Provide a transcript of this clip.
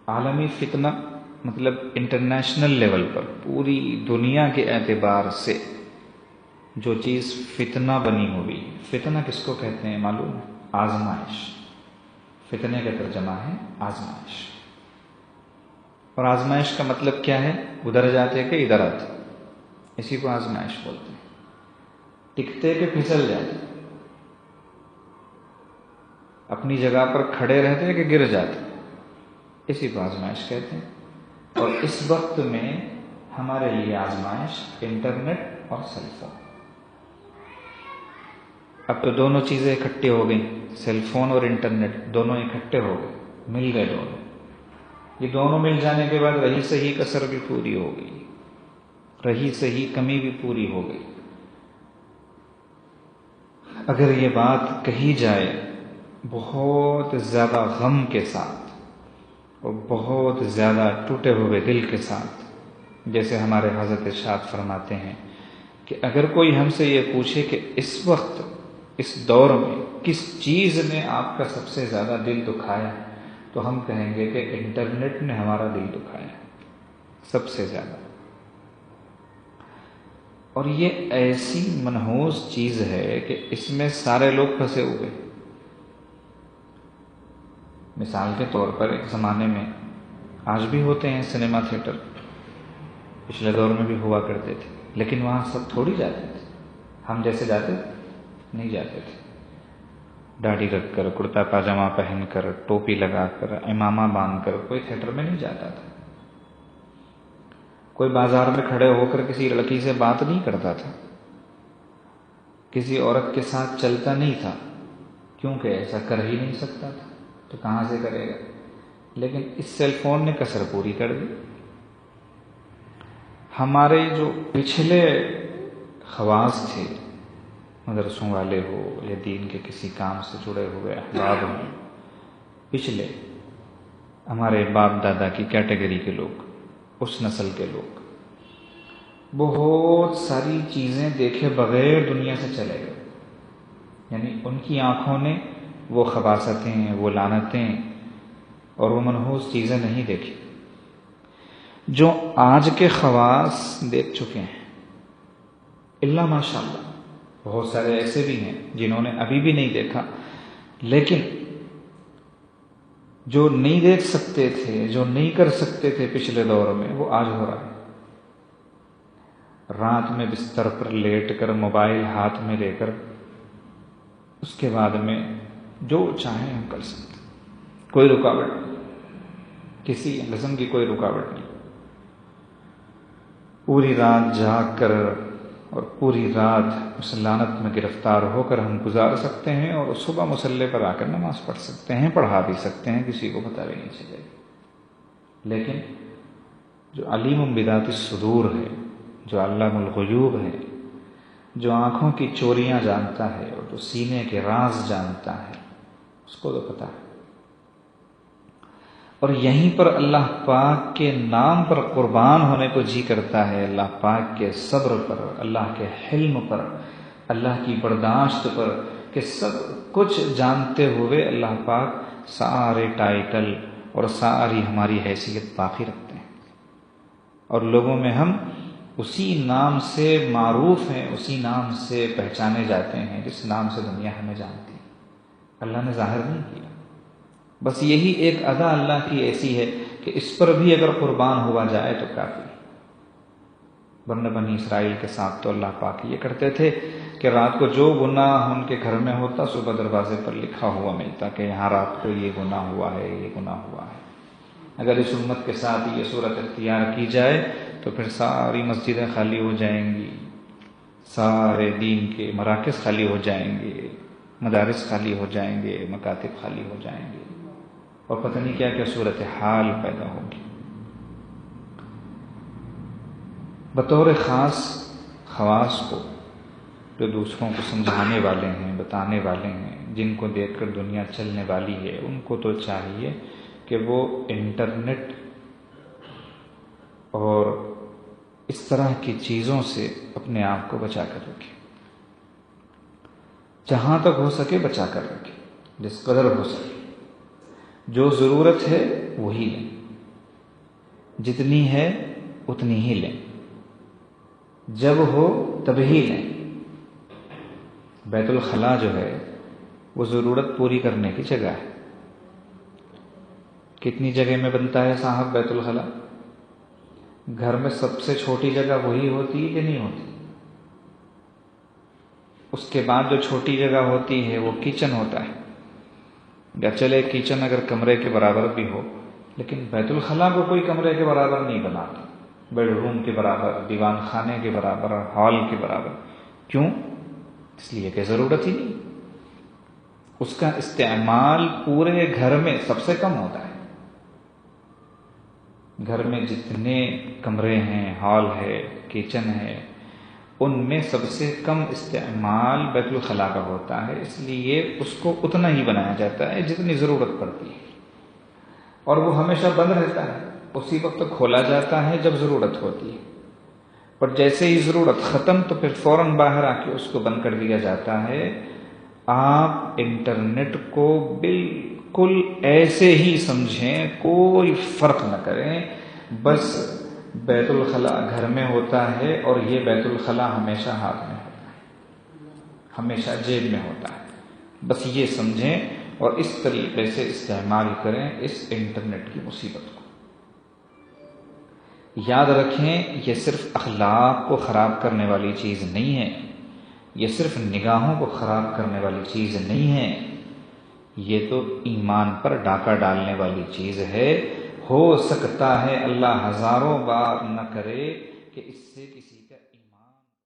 عالمی فتنہ مطلب انٹرنیشنل لیول پر پوری دنیا کے اعتبار سے جو چیز فتنہ بنی ہوئی. فتنہ کس کو کہتے ہیں معلوم ہے؟ آزمائش. فتنے کا ترجمہ ہے آزمائش. اور آزمائش کا مطلب کیا ہے؟ ادھر جاتے کہ ادھر آتے، اسی کو آزمائش بولتے ہیں. ٹکتے کہ پھسل جاتے، اپنی جگہ پر کھڑے رہتے کہ گر جاتے، اسی کو آزمائش کہتے ہیں. اور اس وقت میں ہمارے لیے آزمائش انٹرنیٹ اور سیل فون. اب تو دونوں چیزیں اکٹھے ہو گئیں، سیل فون اور انٹرنیٹ دونوں اکٹھے ہو گئے، مل گئے دونوں. یہ دونوں مل جانے کے بعد رہی سہی کسر بھی پوری ہو گئی، رہی سہی کمی بھی پوری ہو گئی. اگر یہ بات کہی جائے بہت زیادہ غم کے ساتھ اور بہت زیادہ ٹوٹے ہوئے دل کے ساتھ، جیسے ہمارے حضرت ارشاد فرماتے ہیں کہ اگر کوئی ہم سے یہ پوچھے کہ اس وقت اس دور میں کس چیز نے آپ کا سب سے زیادہ دل دکھایا، تو ہم کہیں گے کہ انٹرنیٹ نے ہمارا دل دکھایا سب سے زیادہ. اور یہ ایسی منحوس چیز ہے کہ اس میں سارے لوگ پھنسے ہوئے. مثال کے طور پر ایک زمانے میں، آج بھی ہوتے ہیں سنیما تھیٹر، پچھلے دور میں بھی ہوا کرتے تھے، لیکن وہاں سب تھوڑی جاتے تھے. ہم جیسے جاتے نہیں جاتے تھے. داڑھی رکھ کر، کرتا پاجامہ پہن کر، ٹوپی لگا کر، امامہ باندھ کر کوئی تھیٹر میں نہیں جاتا تھا. کوئی بازار میں کھڑے ہو کر کسی لڑکی سے بات نہیں کرتا تھا، کسی عورت کے ساتھ چلتا نہیں تھا، کیونکہ ایسا کر ہی نہیں سکتا تھا، تو کہاں سے کرے گا. لیکن اس سیل فون نے کسر پوری کر دی. ہمارے جو پچھلے خواص تھے، مدرسوں والے ہو یا دین کے کسی کام سے جڑے ہوئے احباب ہوں، پچھلے ہمارے باپ دادا کی کیٹیگری کے لوگ، اس نسل کے لوگ بہت ساری چیزیں دیکھے بغیر دنیا سے چلے گئے. یعنی ان کی آنکھوں نے وہ خباثتیں، وہ لعنتیں اور وہ منحوس چیزیں نہیں دیکھی جو آج کے خواص دیکھ چکے ہیں. اللہ ماشاء اللہ بہت سارے ایسے بھی ہیں جنہوں نے ابھی بھی نہیں دیکھا، لیکن جو نہیں دیکھ سکتے تھے، جو نہیں کر سکتے تھے پچھلے دور میں، وہ آج ہو رہا ہے. رات میں بستر پر لیٹ کر، موبائل ہاتھ میں لے کر، اس کے بعد میں جو چاہیں ہم کر سکتے، کوئی رکاوٹ نہیں، کسی قسم کی کوئی رکاوٹ نہیں. پوری رات جاگ کر اور پوری رات اس لعنت میں گرفتار ہو کر ہم گزار سکتے ہیں، اور صبح مصلی پر آ کر نماز پڑھ سکتے ہیں، پڑھا بھی سکتے ہیں، کسی کو پتہ بھی نہیں چلے گا. لیکن جو علیم بذات الصدور ہے، جو علام الغیوب ہے، جو آنکھوں کی چوریاں جانتا ہے اور جو سینے کے راز جانتا ہے، اس کو تو پتہ ہے. اور یہیں پر اللہ پاک کے نام پر قربان ہونے کو جی کرتا ہے، اللہ پاک کے صبر پر، اللہ کے حلم پر، اللہ کی برداشت پر، کہ سب کچھ جانتے ہوئے اللہ پاک سارے ٹائٹل اور ساری ہماری حیثیت باقی رکھتے ہیں، اور لوگوں میں ہم اسی نام سے معروف ہیں، اسی نام سے پہچانے جاتے ہیں جس نام سے دنیا ہمیں جانتی ہے. اللہ نے ظاہر نہیں کیا. بس یہی ایک ادا اللہ کی ایسی ہے کہ اس پر بھی اگر قربان ہوا جائے تو کافی. ورنہ بنی اسرائیل کے ساتھ تو اللہ پاک یہ کرتے تھے کہ رات کو جو گناہ ان کے گھر میں ہوتا، صبح دروازے پر لکھا ہوا ملتا کہ یہاں رات کو یہ گناہ ہوا ہے، یہ گناہ ہوا ہے. اگر اس امت کے ساتھ یہ صورت اختیار کی جائے تو پھر ساری مسجدیں خالی ہو جائیں گی، سارے دین کے مراکز خالی ہو جائیں گے، مدارس خالی ہو جائیں گے، مکاتب خالی ہو جائیں گے، اور پتہ نہیں کیا کیا صورتحال پیدا ہوگی. بطور خاص خواص کو جو دوسروں کو سمجھانے والے ہیں، بتانے والے ہیں، جن کو دیکھ کر دنیا چلنے والی ہے، ان کو تو چاہیے کہ وہ انٹرنیٹ اور اس طرح کی چیزوں سے اپنے آپ کو بچا کر رکھے، جہاں تک ہو سکے بچا کر رکھے، جس قدر ہو سکے. جو ضرورت ہے وہی لیں، جتنی ہے اتنی ہی لیں، جب ہو تب ہی لیں۔ بیت الخلاء جو ہے وہ ضرورت پوری کرنے کی جگہ ہے۔ کتنی جگہ میں بنتا ہے صاحب بیت الخلاء؟ گھر میں سب سے چھوٹی جگہ وہی ہوتی ہے کہ نہیں ہوتی؟ اس کے بعد جو چھوٹی جگہ ہوتی ہے وہ کچن ہوتا ہے، یا چلے کچن اگر کمرے کے برابر بھی ہو، لیکن بیت الخلاء کو کوئی کمرے کے برابر نہیں بناتا، بیڈ روم کے برابر، دیوان خانے کے برابر، ہال کے برابر۔ کیوں؟ اس لیے کہ ضرورت ہی نہیں، اس کا استعمال پورے گھر میں سب سے کم ہوتا ہے۔ گھر میں جتنے کمرے ہیں، ہال ہے، کچن ہے، ان میں سب سے کم استعمال بیت الخلاء کا ہوتا ہے، اس لیے اس کو اتنا ہی بنایا جاتا ہے جتنی ضرورت پڑتی ہے، اور وہ ہمیشہ بند رہتا ہے، اسی وقت کھولا جاتا ہے جب ضرورت ہوتی ہے، پر جیسے ہی ضرورت ختم تو پھر فوراً باہر آ کے اس کو بند کر دیا جاتا ہے۔ آپ انٹرنیٹ کو بالکل ایسے ہی سمجھیں، کوئی فرق نہ کریں، بس بیت الخلاء گھر میں ہوتا ہے اور یہ بیت الخلاء ہمیشہ ہاتھ میں ہوتا ہے، ہمیشہ جیب میں ہوتا ہے، بس یہ سمجھیں اور اس طریقے سے استعمال کریں اس انٹرنیٹ کی مصیبت کو۔ یاد رکھیں، یہ صرف اخلاق کو خراب کرنے والی چیز نہیں ہے، یہ صرف نگاہوں کو خراب کرنے والی چیز نہیں ہے، یہ تو ایمان پر ڈاکہ ڈالنے والی چیز ہے۔ ہو سکتا ہے اللہ ہزاروں بار نہ کرے کہ اس سے کسی